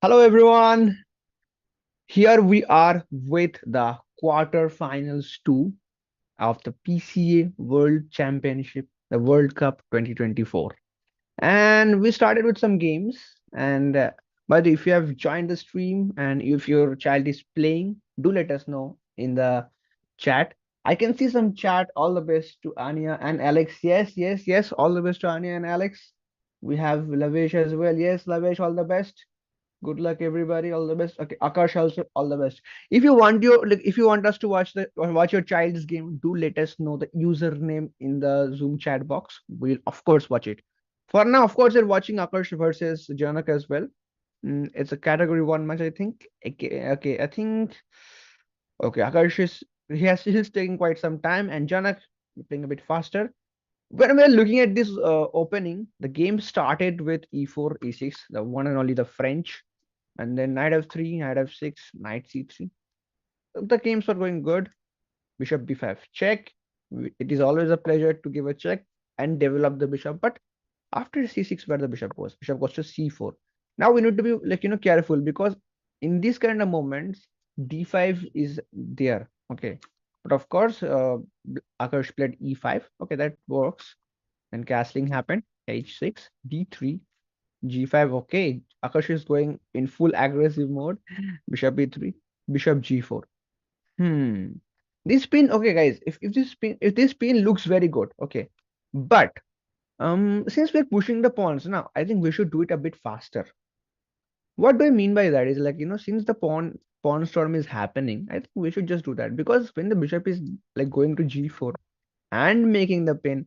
Hello everyone. Here we are with the quarterfinals 2 of the PCA World Championship, the World Cup 2024. And we started with some games. And but if you have joined the stream and if your child is playing, do let us know in the chat. I can see some chat. All the best to Anya and Alex. Yes, yes, yes. All the best to Anya and Alex. We have Lavesh as well. Yes, Lavesh, all the best. Good luck, everybody. All the best. Okay, Akash also all the best. If you want us to watch your child's game, do let us know the username in the Zoom chat box. We'll of course watch it. For now, of course, we're watching Akash versus Janak as well. It's a category one match, I think. Okay, I think okay. Akash is he's taking quite some time, and Janak playing a bit faster. When we're looking at this opening, the game started with e4, e6, the one and only the French, and then knight f3, knight f6, knight c3. The games were going good. Bishop b5 check. It is always a pleasure to give a check and develop the bishop. But after c6, where the bishop goes to c4. Now we need to be careful because in these kind of moments, d5 is there. Okay, but of course, Akash played e5. Okay, that works. And castling happened. h6, d3, g5. Okay, Akash is going in full aggressive mode. Bishop e3, bishop g4. Hmm. This pin, okay, guys. If this pin looks very good, okay, but since we're pushing the pawns now, I think we should do it a bit faster. What do I mean by that is like since the pawn storm is happening, I think we should just do that because when the bishop is like going to g4 and making the pin,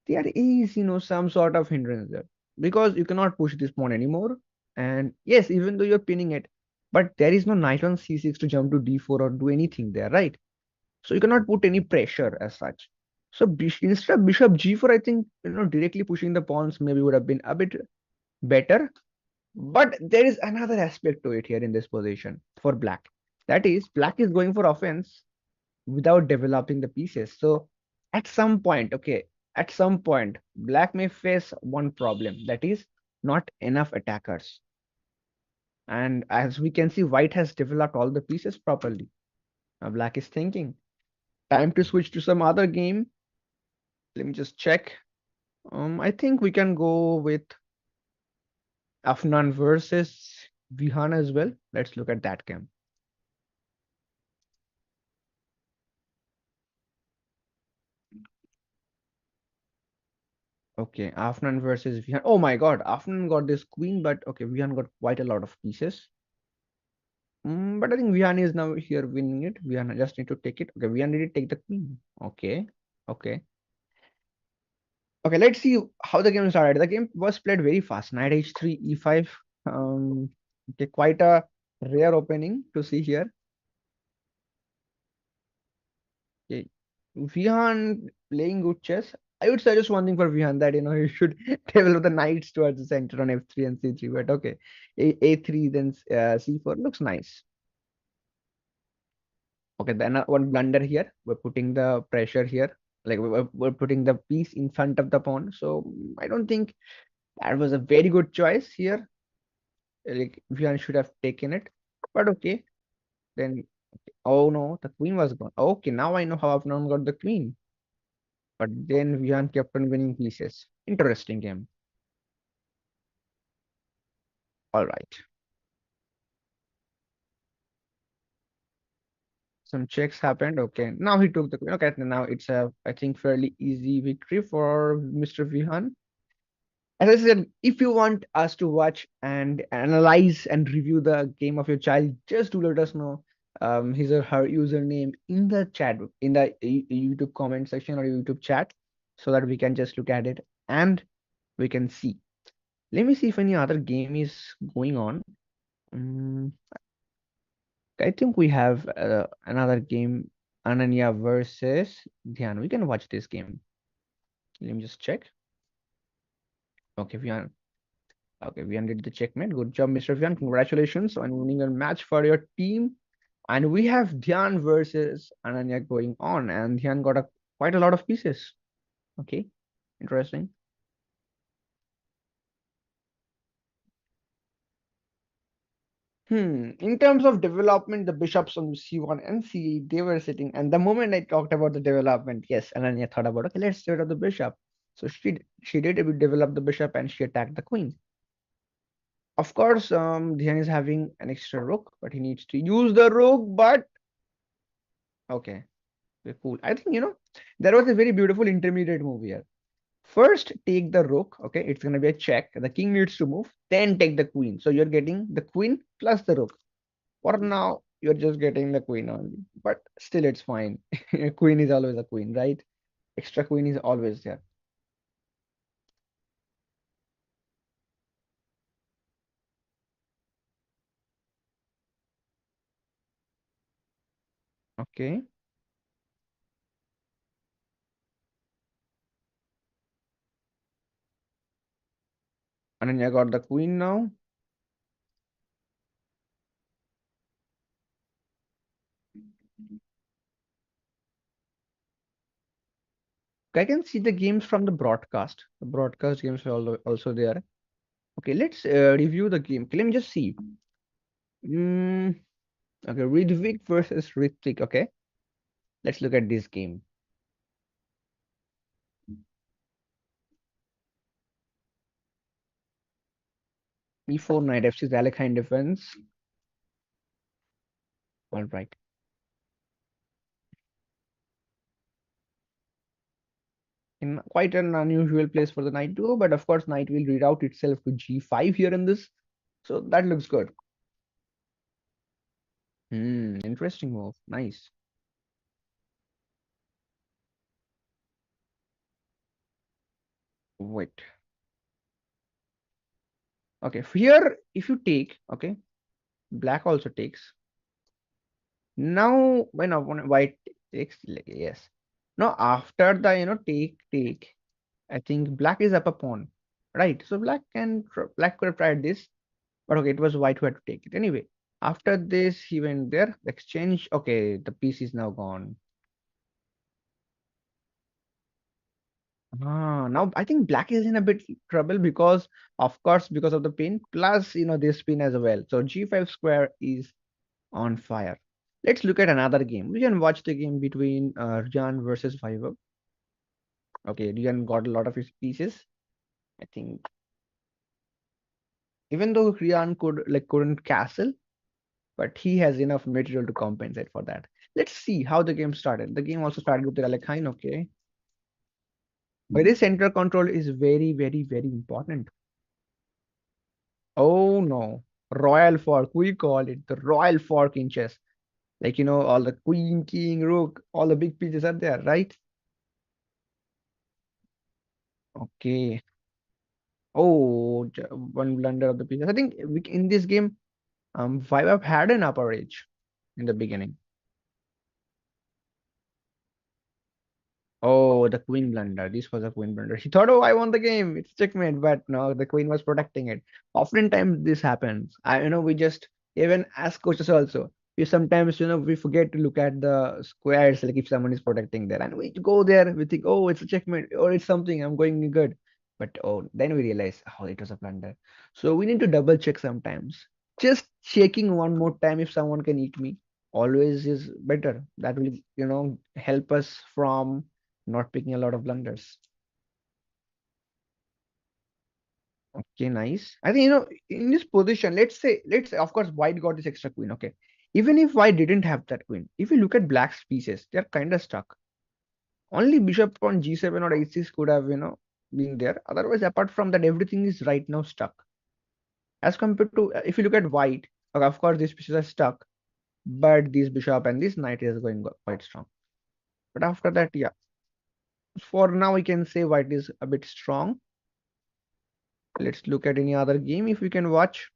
there is some sort of hindrance there because you cannot push this pawn anymore. And yes, even though you're pinning it, but there is no knight on c6 to jump to d4 or do anything there, right? So you cannot put any pressure as such. So instead of bishop g4, I think directly pushing the pawns maybe would have been a bit better. But there is another aspect to it here in this position for black. That is, black is going for offense without developing the pieces. So at some point, okay, at some point, black may face one problem, that is not enough attackers. And as we can see, white has developed all the pieces properly. Now black is thinking, time to switch to some other game. Let me just check. I think we can go with Afnan versus Vihan as well. Let's look at that game. Okay, Afnan versus Vihan. Oh my God, Afnan got this queen, but okay, Vihan got quite a lot of pieces. But I think Vihan is now here winning it. Vihan just need to take it. Okay, Vihan need to take the queen. Okay, okay, okay. Let's see how the game started. The game was played very fast. Knight h3, e5. Okay, quite a rare opening to see here. Okay, Vihan playing good chess. I would suggest one thing for Vihan that he should develop the knights towards the center on f3 and c3. But okay, a3 then c4 looks nice. Okay, then one blunder here. We're putting the pressure here. Like we're putting the piece in front of the pawn. So I don't think that was a very good choice here. Like Vian should have taken it. But okay, then oh no, the queen was gone. Okay, now I know how Afnan got the queen. But then Vian kept on winning pieces. Interesting game. All right. Some checks happened. Okay, now he took the queen. Okay, now it's a I think fairly easy victory for Mr. Vihan. As I said, if you want us to watch and analyze and review the game of your child, just do let us know his or her username in the chat, in the YouTube comment section or YouTube chat, so that we can just look at it and we can see. Let me see if any other game is going on. Um, I think we have another game, Ananya versus Dhyan. We can watch this game. Let me just check. Okay, okay, we ended the checkmate. Good job, Mr. Vian. Congratulations on winning a match for your team. And we have Dhyan versus Ananya going on, and Dhyan got quite a lot of pieces. Okay, interesting. In terms of development, the bishops on c1 and c8, they were sitting. And the moment I talked about the development, yes, Ananya thought about, okay, let's develop the bishop. So she did develop the bishop and she attacked the queen. Of course, Dhyan is having an extra rook, but he needs to use the rook. But okay, okay, cool. I think there was a very beautiful intermediate move here. First, take the rook. Okay, it's gonna be a check. The king needs to move. Then take the queen. So you're getting the queen plus the rook. For now, you're just getting the queen only, but still it's fine. Queen is always a queen, right? Extra queen is always there. Okay, Ananya got the queen now. I can see the games from the broadcast. The broadcast games are also there. Okay, let's review the game. Okay, let me just see. Mm, okay, Ridvik versus Ritvik. Okay, let's look at this game. E4 knight f6 Alekhine defense. All right. In quite an unusual place for the knight to go, but of course, knight will reroute itself to g5 here in this. So that looks good. Interesting move. Nice. Wait. Okay, here, if you take, okay, black also takes. Now, when white takes, yes. Now, after the, take, I think black is up a pawn, right? So black could have tried this, but okay, it was white who had to take it. Anyway, after this, he went there, the exchange. Okay, the piece is now gone. Now I think black is in a bit trouble because, of course, because of the pin, plus, this pin as well. So G5 square is on fire. Let's look at another game. We can watch the game between Ryan versus Vaibhav. Okay, Ryan got a lot of his pieces. I think even though Ryan couldn't castle, but he has enough material to compensate for that. Let's see how the game started. The game also started with the ALEKHINE. Okay, but this center control is very, very, very important. Oh no, royal fork. We call it the royal fork in chess. Like, all the queen, king, rook, all the big pieces are there, right? Okay. Oh, one blunder of the pieces. I think in this game, Vaibhav had an upper edge in the beginning. Oh, the queen blunder. This was a queen blunder. He thought, oh, I won the game. It's checkmate. But no, the queen was protecting it. Oftentimes this happens. We just even ask coaches also. We sometimes, we forget to look at the squares, like if someone is protecting there. And we go there, we think, oh, it's a checkmate, or it's something, I'm going good. But oh, then we realize, oh, it was a blunder. So we need to double check sometimes. Just checking one more time if someone can eat me always is better. That will, help us from not picking a lot of blunders. Okay, nice. I think, in this position, let's say, of course, white got this extra queen. Okay. Even if white didn't have that queen, if you look at black's pieces, they're kind of stuck. Only bishop on g7 or h6 could have, been there. Otherwise, apart from that, everything is right now stuck. As compared to, if you look at white, okay, of course, these pieces are stuck, but this bishop and this knight is going quite strong. But after that, yeah, for now, we can say white is a bit strong. Let's look at any other game if we can watch.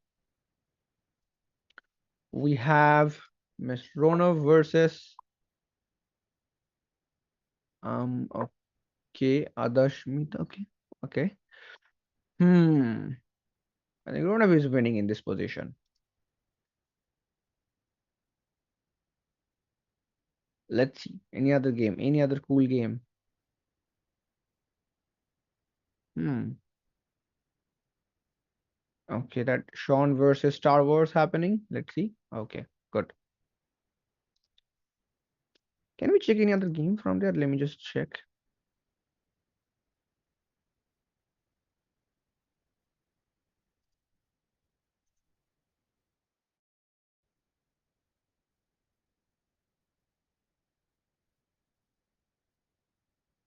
We have Miss Rona versus okay, Adarshmit. Okay, okay. Hmm. I think Rona is winning in this position. Let's see. Any other game? Any other cool game? Hmm. Okay, that Sean versus Star Wars happening. Let's see. Okay, good. Can we check any other game from there? Let me just check.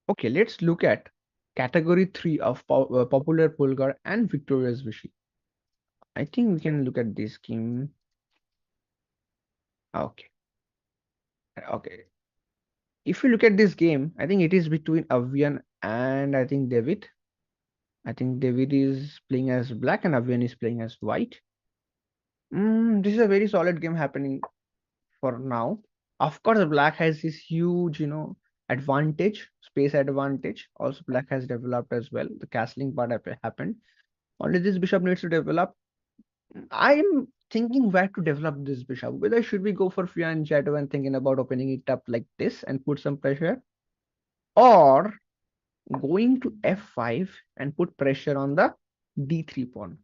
Okay, let's look at category 3 of popular Polgar and Victorious Vishy. I think we can look at this game. Okay, okay. If you look at this game, I think it is between Avian and I think David. I think David is playing as black and Avian is playing as white. This is a very solid game happening for now. Of course, black has this huge, advantage, space advantage. Also, black has developed as well. The castling part happened. Only this bishop needs to develop. I'm thinking where to develop this bishop. Whether should we go for Fian Shadow and thinking about opening it up like this and put some pressure, or going to f5 and put pressure on the d3 pawn.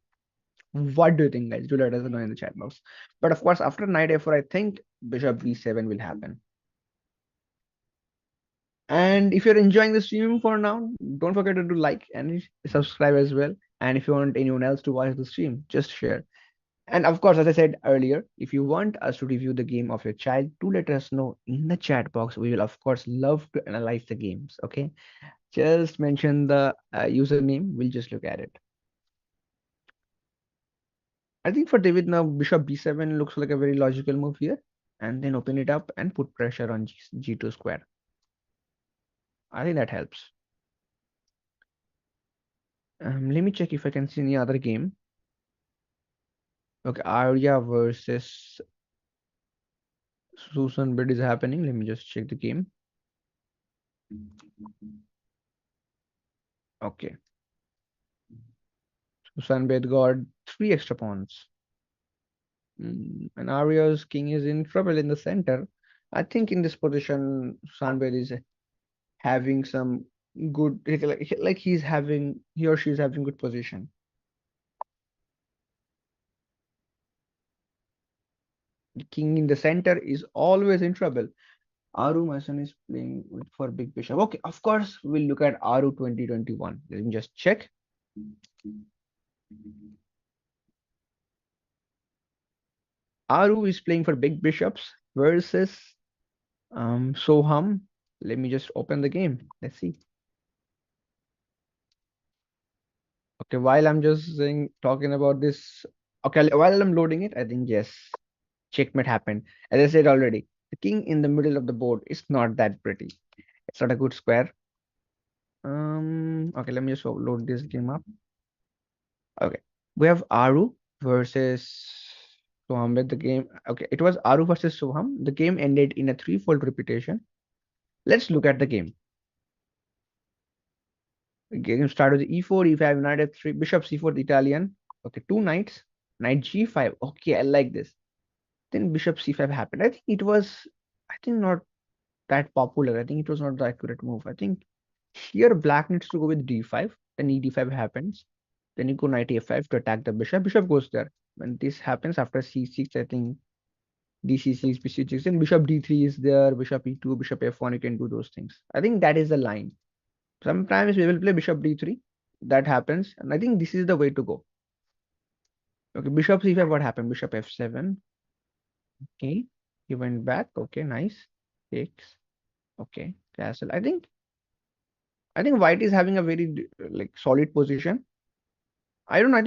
What do you think, guys? Do let us know in the chat box. But of course, after knight f4, I think bishop b7 will happen. And if you're enjoying the stream for now, don't forget to do like and subscribe as well. And if you want anyone else to watch the stream, just share. And of course, as I said earlier, if you want us to review the game of your child, do let us know in the chat box. We will, of course, love to analyze the games. Okay, just mention the username. We'll just look at it. I think for David now, bishop b7 looks like a very logical move here. And then open it up and put pressure on g2 square. I think that helps. Let me check if I can see any other game. Okay, Arya versus Susan bid is happening. Let me just check the game. Okay. Susan bid got 3 extra pawns. And Arya's king is in trouble in the center. I think in this position, Sanbed is having some good, like he or she is having good position. The king in the center is always in trouble. Aru, my son, is playing for big bishop. Okay, of course, we'll look at Aru 2021. Let me just check. Aru is playing for big bishops versus Soham. Let me just open the game. Let's see. Okay, while I'm just talking about this, okay, while I'm loading it, I think yes, checkmate happened. As I said already, the king in the middle of the board is not that pretty. It's not a good square. Okay, let me just load this game up. Okay, we have Aru versus Soham with the game. Okay, it was Aru versus Soham. The game ended in a threefold repetition. Let's look at the game. Game started with e4, e5, knight f3, bishop c4, the Italian. Okay, two knights, knight g5. Okay, I like this. Then bishop c5 happened. I think it was, I think not that popular. I think it was not the accurate move. I think here black needs to go with d5. Then e d5 happens. Then you go knight a5 to attack the bishop. Bishop goes there. When this happens after c6, I think dc6, bc6, then bishop d3 is there, bishop e2, bishop f1, you can do those things. I think that is the line. Sometimes we will play bishop d3. That happens. And I think this is the way to go. Okay, bishop c5, what happened? Bishop f7. Okay, he went back. Okay, nice. Takes. Okay, castle. I think white is having a very like solid position. I don't know.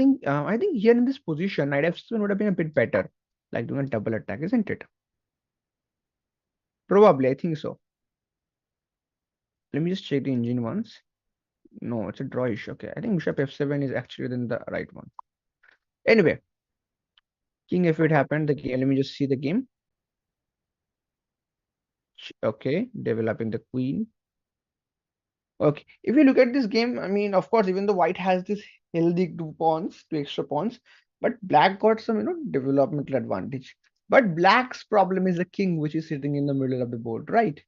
I think here in this position, knight f7 would have been a bit better, like doing a double attack, isn't it? Probably, I think so. Let me just check the engine once. No, it's a draw issue. Okay, I think bishop f7 is actually then the right one. Anyway, king f8 happened. The game. Let me just see the game. Okay, developing the queen. Okay, if you look at this game, I mean, of course, even though white has this healthy two pawns, two extra pawns, but black got some, developmental advantage. But black's problem is the king, which is sitting in the middle of the board, right?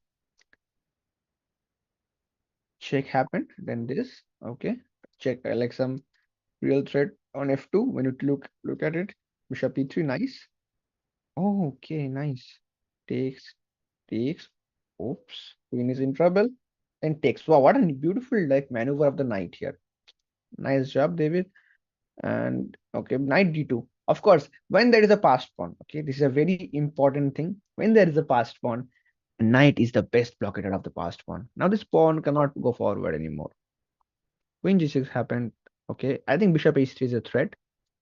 Check happened, then this. Okay, check like some real threat. on f2 when you look at it. Bishop e3, nice. Oh, okay, nice. Takes, takes. Oops, queen is in trouble. And takes. Wow, what a beautiful like maneuver of the knight here. Nice job, David. And okay, knight d2. Of course, when there is a passed pawn, okay, this is a very important thing. When there is a passed pawn, knight is the best blockator of the passed pawn. Now this pawn cannot go forward anymore. Queen g6 happened. Okay, I think bishop h3 is a threat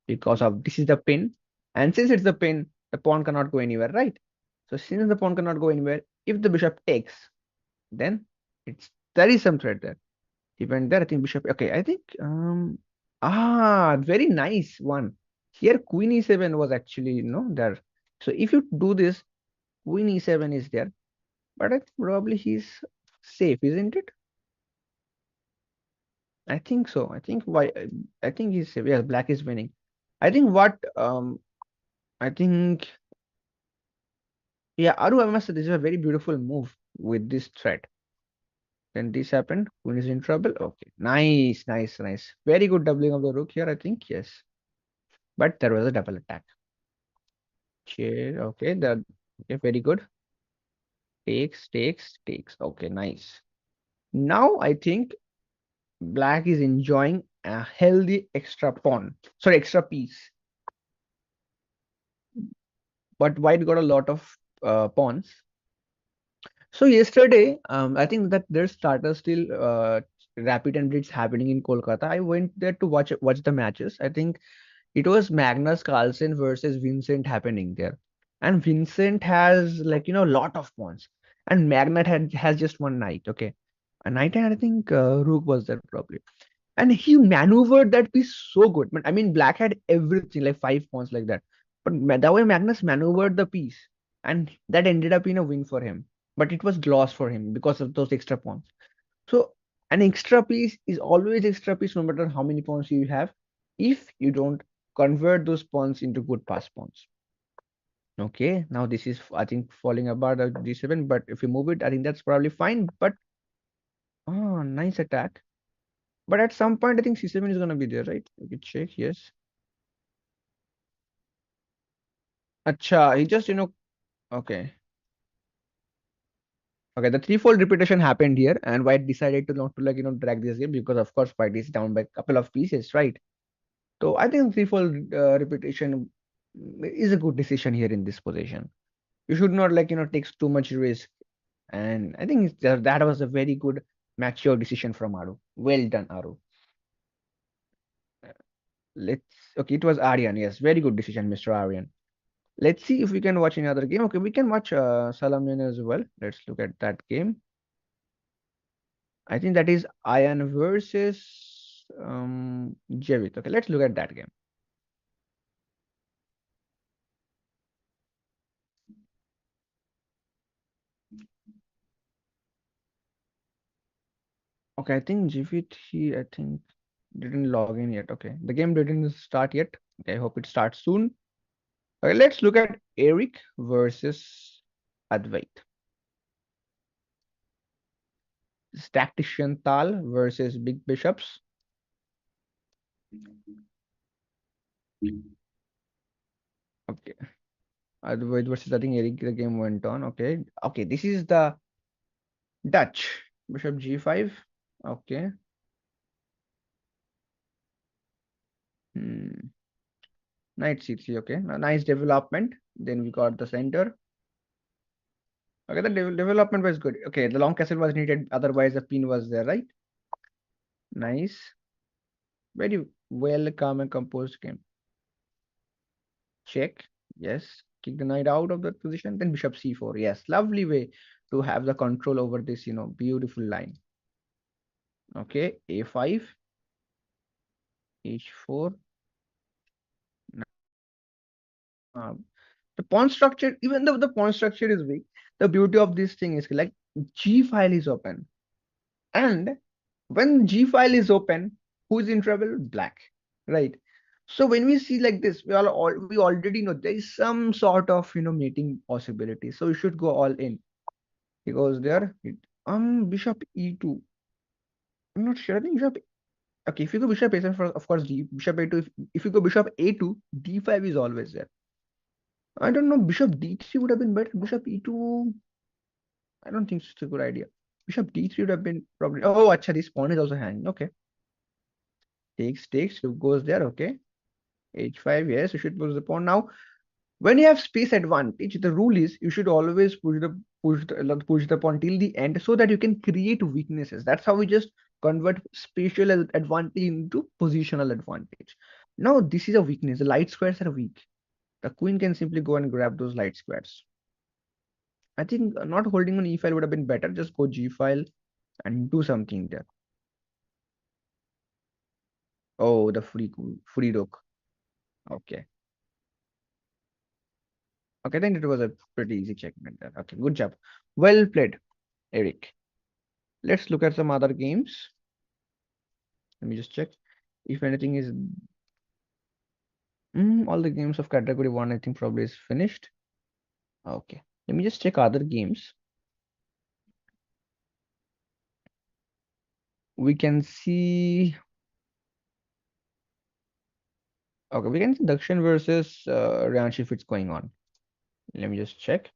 because of this is the pin. And since it's the pin, the pawn cannot go anywhere, right? So since the pawn cannot go anywhere, if the bishop takes, then it's there is some threat there. He went there, I think bishop. Okay, I think very nice one. Here queen e7 was actually there. So if you do this, queen e7 is there, but I think probably he's safe, isn't it? I think so. I think he's safe. Yeah, black is winning. I think what I think yeah, Aru, I must say this is a very beautiful move with this threat. Then this happened. Queen is in trouble. Okay. Nice, nice, nice. Very good doubling of the rook here, I think. Yes. But there was a double attack. Chair. Okay. Okay, very good. Takes, takes, takes. Okay, nice. Now I think black is enjoying a healthy extra pawn. Sorry, extra piece. But white got a lot of pawns. So yesterday, I think that their starter still rapid and blitz happening in Kolkata. I went there to watch the matches. I think it was Magnus Carlsen versus Vincent happening there, and Vincent has like lot of pawns, and Magnus has just one knight. Okay, a knight, and I think Rook was there probably, and he maneuvered that piece so good. But I mean, Black had everything like five pawns like that, but that way Magnus maneuvered the piece, and that ended up in a win for him. But it was loss for him because of those extra pawns. So an extra piece is always extra piece no matter how many pawns you have, if you don't convert those pawns into good pass pawns. Okay, now this is I think falling apart at g7, but if you move it, I think that's probably fine. But oh, nice attack. But at some point, I think c7 is gonna be there, right? Okay, check. Yes. Acha, he just okay. Okay, the threefold repetition happened here, and White decided to not to like drag this game because of course White is down by a couple of pieces, right? So I think threefold repetition is a good decision here in this position. You should not like takes too much risk, and I think that was a very good mature decision from Aru. Well done, Aru. Let's okay, it was Aryan. Yes, very good decision, Mr. Aryan. Let's see if we can watch another game. Okay, we can watch Salamin as well. Let's look at that game. I think that is Ayan versus Javit. Okay, let's look at that game. Okay, I think Javit I think didn't log in yet. Okay, the game didn't start yet. Okay, I hope it starts soon. Okay, let's look at Eric versus Advait. Tactician Tal versus Big Bishops. Okay, Advait versus I think Eric. The game went on. Okay, okay. This is the Dutch Bishop G5. Okay. Hmm. Knight C3. Okay, nice development. Then we got the center. Okay, the development was good. Okay, the long castle was needed. Otherwise, the pin was there, right? Nice. Very well calm and composed game. Check. Yes. Kick the knight out of that position. Then bishop c4. Yes. Lovely way to have the control over this, beautiful line. Okay. A5. H4. The pawn structure, even though the pawn structure is weak, the beauty of this thing is like G file is open. And when G file is open, who's in trouble? Black. Right. So when we see like this, we already know there is some sort of mating possibility. So you should go all in. He goes there. Bishop E2. I'm not sure. I think bishop. Okay, if you go bishop a7, for of course bishop a2. If you go bishop a2, d5 is always there. I don't know. Bishop d3 would have been better. Bishop e2. I don't think it's a good idea. Bishop d3 would have been probably. Oh, acha, this pawn is also hanging. Okay, takes. Rook goes there. Okay, h5. Yes, you should push the pawn now. When you have space advantage, the rule is you should always push the pawn till the end so that you can create weaknesses. That's how we just convert spatial advantage into positional advantage. Now this is a weakness. The light squares are weak. The queen can simply go and grab those light squares. I think not holding on e file would have been better. Just go g file and do something there. Oh, the free rook. Okay. Okay, then it was a pretty easy checkmate there. Okay, good job. Well played, Eric. Let's look at some other games. Let me just check if anything is. All the games of category one, I think probably is finished. Okay, let me just check other games. We can see. Okay, we can see Dakshin versus Ryanshi if it's going on. Let me just check.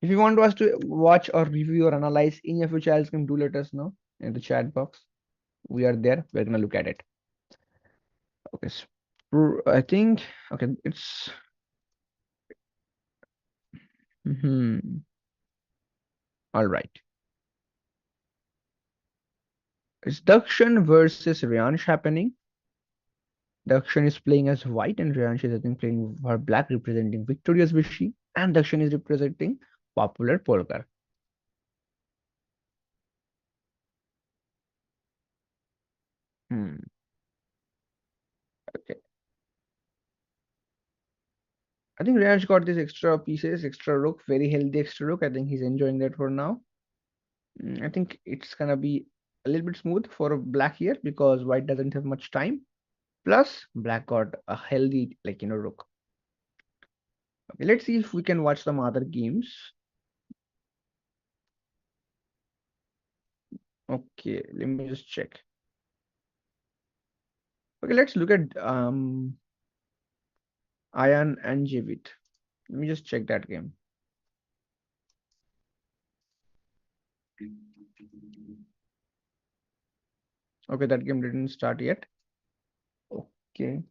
If you want us to watch or review or analyze any of your child's game, do let us know in the chat box. We are there. We're gonna look at it. Okay, I think okay, it's. All right. It's Dakshin versus Ryansh happening. Dakshin is playing as white and Ryansh is I think playing for black, representing victorious Vishy, and Dakshin is representing popular Polgar. Hmm. Okay. I think Ryansh got these extra pieces, extra rook, very healthy extra rook. I think he's enjoying that for now. I think it's gonna be a little bit smooth for black here because white doesn't have much time. Plus, black got a healthy, rook. Okay, let's see if we can watch some other games. Okay, let me just check. Okay, let's look at Ayan and Jivit. Let me just check that game. Okay, that game didn't start yet. Okay.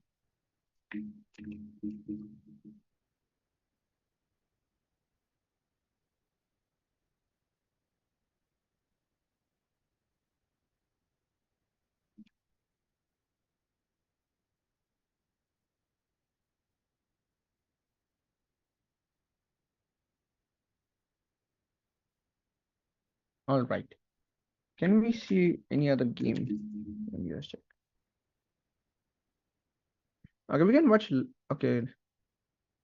All right. Can we see any other game? Let me just check. Okay, we can watch. Okay.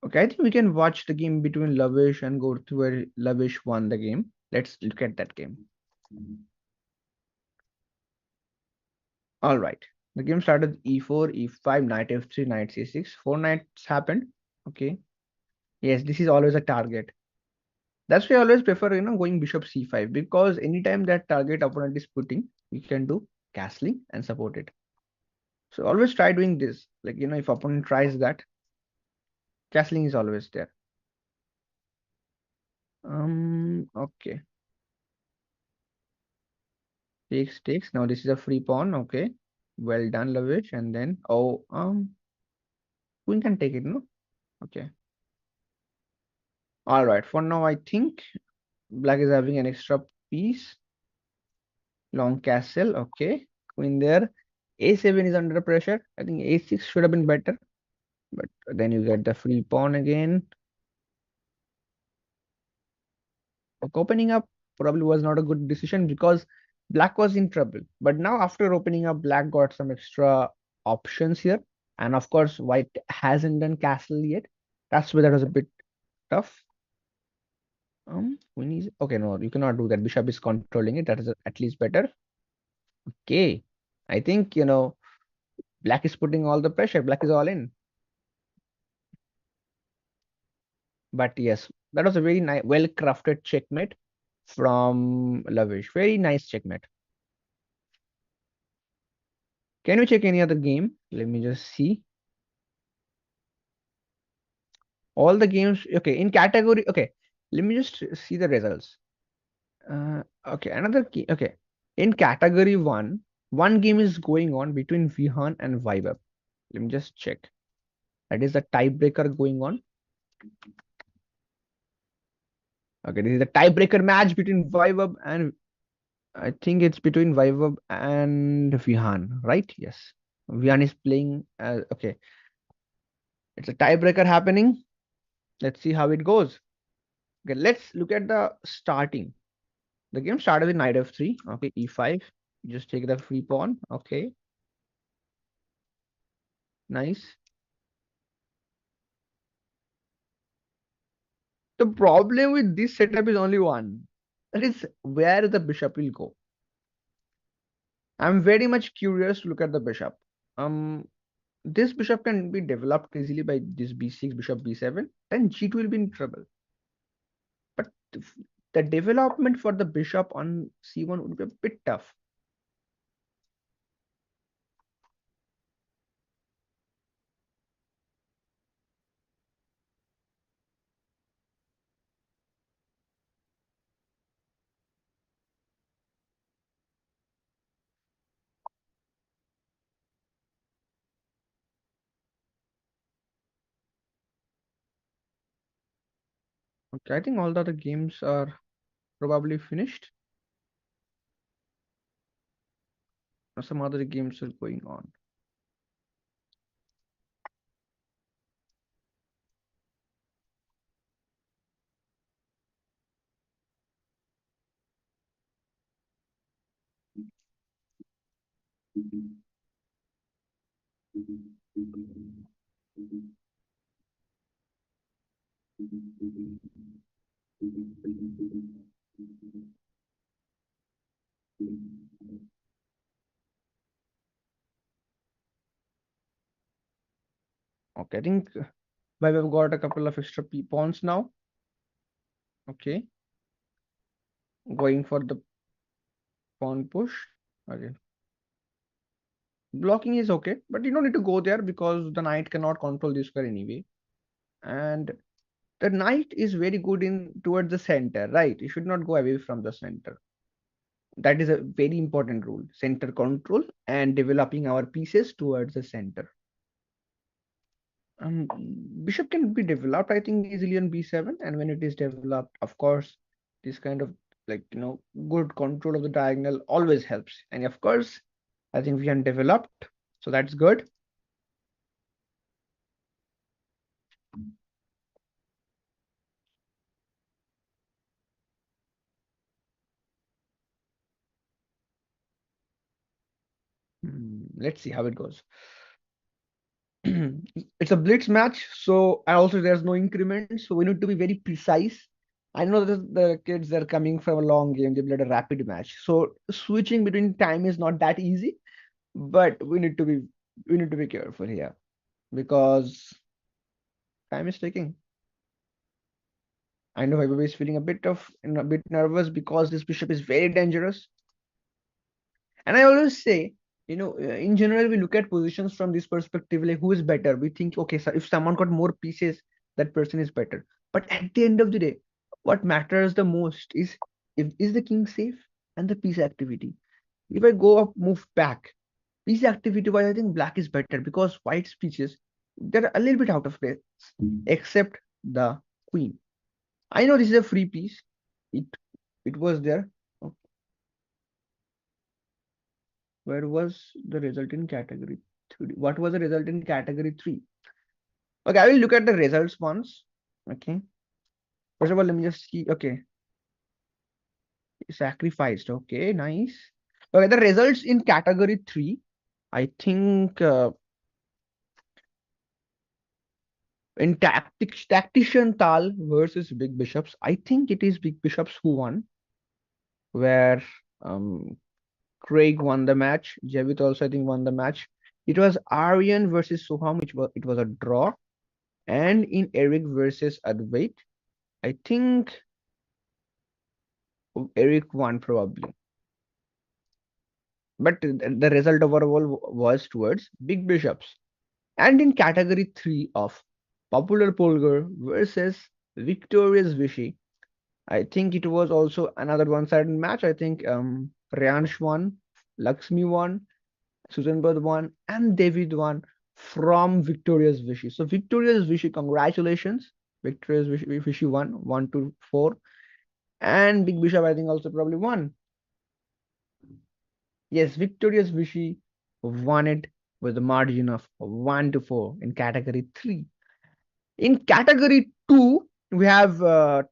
Okay, I think we can watch the game between Lavish and go to where Lavish won the game. Let's look at that game. All right. The game started e4, e5, knight f3, knight c6. Four knights happened. Okay. Yes, this is always a target. That's why I always prefer, going bishop c5 because anytime that target opponent is putting, we can do castling and support it. So always try doing this. Like, if opponent tries that, castling is always there. Okay. Takes. Now this is a free pawn. Okay. Well done, Lavish. And then, oh, queen can take it, no? Okay. All right. For now, I think black is having an extra piece. Long castle. Okay. Queen there. A7 is under pressure. I think A6 should have been better. But then you get the free pawn again. Opening up probably was not a good decision because black was in trouble. But now after opening up, black got some extra options here. And of course, white hasn't done castle yet. That's where that was a bit tough. We need okay, no, you cannot do that. Bishop is controlling it. That is at least better. Okay. I think, black is putting all the pressure. Black is all in. But yes, that was a very nice, well-crafted checkmate from Lavish. Very nice checkmate. Can we check any other game? Let me just see. All the games. Okay, in category. Okay, let me just see the results. Okay, another key. Okay, in category one game is going on between Vihan and Vaibhav. Let me just check. That is the tiebreaker going on. Okay, this is the tiebreaker match between Vaibhav and I think it's between Vaibhav and Vihan, right? Yes. Vihan is playing. Okay, it's a tiebreaker happening. Let's see how it goes. Okay, let's look at the starting. The game started with knight f3. Okay, e5. Just take the free pawn. Okay, nice. The problem with this setup is only one. That is where the bishop will go. I'm very much curious to look at the bishop. This bishop can be developed easily by this b6, bishop b7. Then g2 will be in trouble. But the development for the bishop on c1 would be a bit tough. Okay, I think all the other games are probably finished. Or some other games are going on. Okay, I think we've got a couple of extra pawns now. Okay, going for the pawn push. Okay, blocking is okay, but you don't need to go there because the knight cannot control this square anyway. And the knight is very good in towards the center, right? You should not go away from the center. That is a very important rule. Center control and developing our pieces towards the center. Um, Bishop can be developed, I think, easily on b7, and when it is developed, of course, this kind of good control of the diagonal always helps. And of course, I think we can developed, so that's good. Let's see how it goes. It's a blitz match, so and also there's no increment, so we need to be very precise. I know that the kids are coming from a long game, they played a rapid match, so switching between time is not that easy, but we need to be careful here because time is ticking. I know everybody is feeling a bit nervous because this bishop is very dangerous. And I always say, in general, we look at positions from this perspective, like who is better. We think, okay, so if someone got more pieces, that person is better. But at the end of the day, what matters the most is if is the king safe and the piece activity. If I go up, move back, piece activity wise, I think black is better because white's pieces they're a little bit out of place, except the queen. I know this is a free piece. It it was there. Oh, where was the result in category 3? What was the result in category 3? Okay, I will look at the results once. Okay. First of all, let me just see. Okay. Sacrificed. Okay, nice. Okay, the results in category 3. I think in tactician Tal versus Big Bishops, I think it is Big Bishops who won, where um Craig won the match. Javit also, I think, won the match. It was Aryan versus Soham, which was it was a draw. And in Eric versus Advait, I think Eric won probably but the result overall was towards big bishops. And in category 3 of popular Polgar versus victorious Vishy, I think it was also another one-sided match. I think Priyansh won, Lakshmi won, Susanbad won, and David won from victorious Vishy. So victorious Vishy, congratulations. Victorious Vishy won 1-4. And Big Bishop, I think, also probably won. Yes, victorious Vishy won it with a margin of 1-4 in category 3. In category 2, we have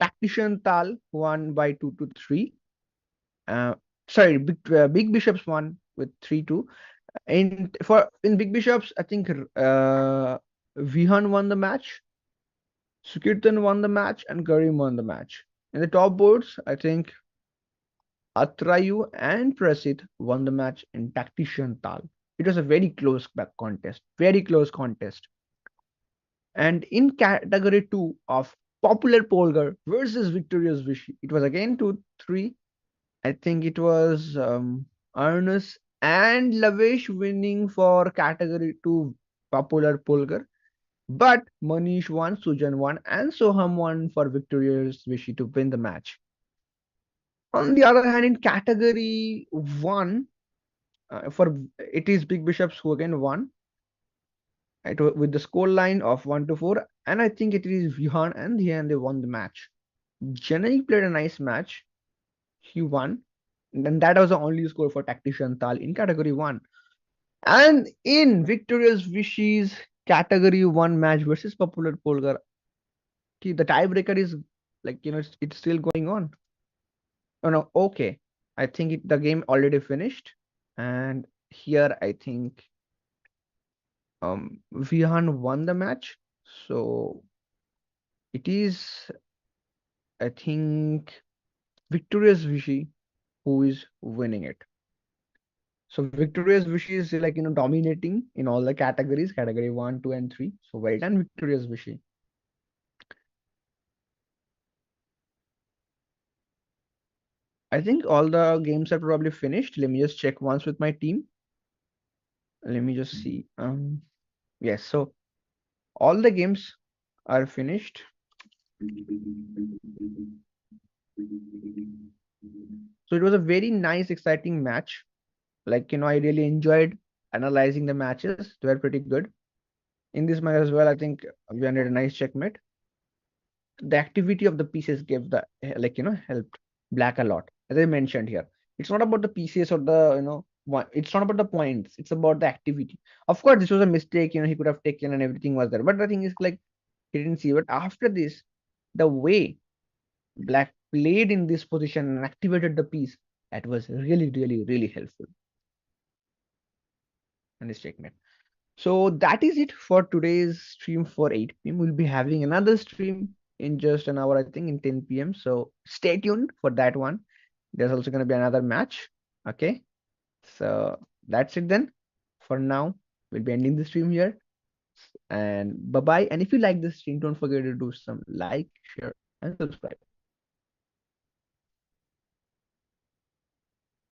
Tactician Tal won by 2-3. Uh, sorry, Big Bishops won with 3-2. In Big Bishops, I think Vihan won the match, Sukirtan won the match, and Karim won the match. In the top boards, I think Atrayu and Prasit won the match in Tactician Tal. It was a very close back contest, very close contest. And in category 2 of popular Polgar versus victorious Vishy, it was again 2-3. I think it was Ernest and Lavesh winning for category 2 popular Polgar. But Manish won, Sujan won, and Soham won for victorious Vishy to win the match. On the other hand, in category 1, for it is Big Bishops who again won with the score line of 1-4. And I think it is Vihan and Dhian, they won the match. Janai played a nice match. He won. And that was the only score for Tactician Tal in category 1. And in victorious Vishy's category 1 match versus popular Polgar, the tiebreaker is like, it's still going on. Oh no, okay. I think the game already finished. And here I think Vihan won the match. So it is, I think, victorious Vishy who is winning it. So victorious Vishy is like dominating in all the categories, category 1, 2, and 3. So well done, victorious Vishy. I think all the games are probably finished. Let me just check once with my team. Let me just see. Yes, so all the games are finished. So it was a very nice, exciting match. Like, I really enjoyed analyzing the matches. They were pretty good. In this match as well, I think we had a nice checkmate. The activity of the pieces gave the helped black a lot, as I mentioned here. It's not about the pieces or the one. It's not about the points. It's about the activity. Of course, this was a mistake. He could have taken and everything was there. But the thing is, like, he didn't see. But after this, the way black played in this position and activated the piece, that was really, really, really helpful in this checkmate. So that is it for today's stream for 8 p.m. We'll be having another stream in just an hour, I think, in 10 p.m. So stay tuned for that one. There's also going to be another match. Okay. So that's it then. For now, we'll be ending the stream here. And bye-bye. And if you like this stream, don't forget to do some like, share, and subscribe.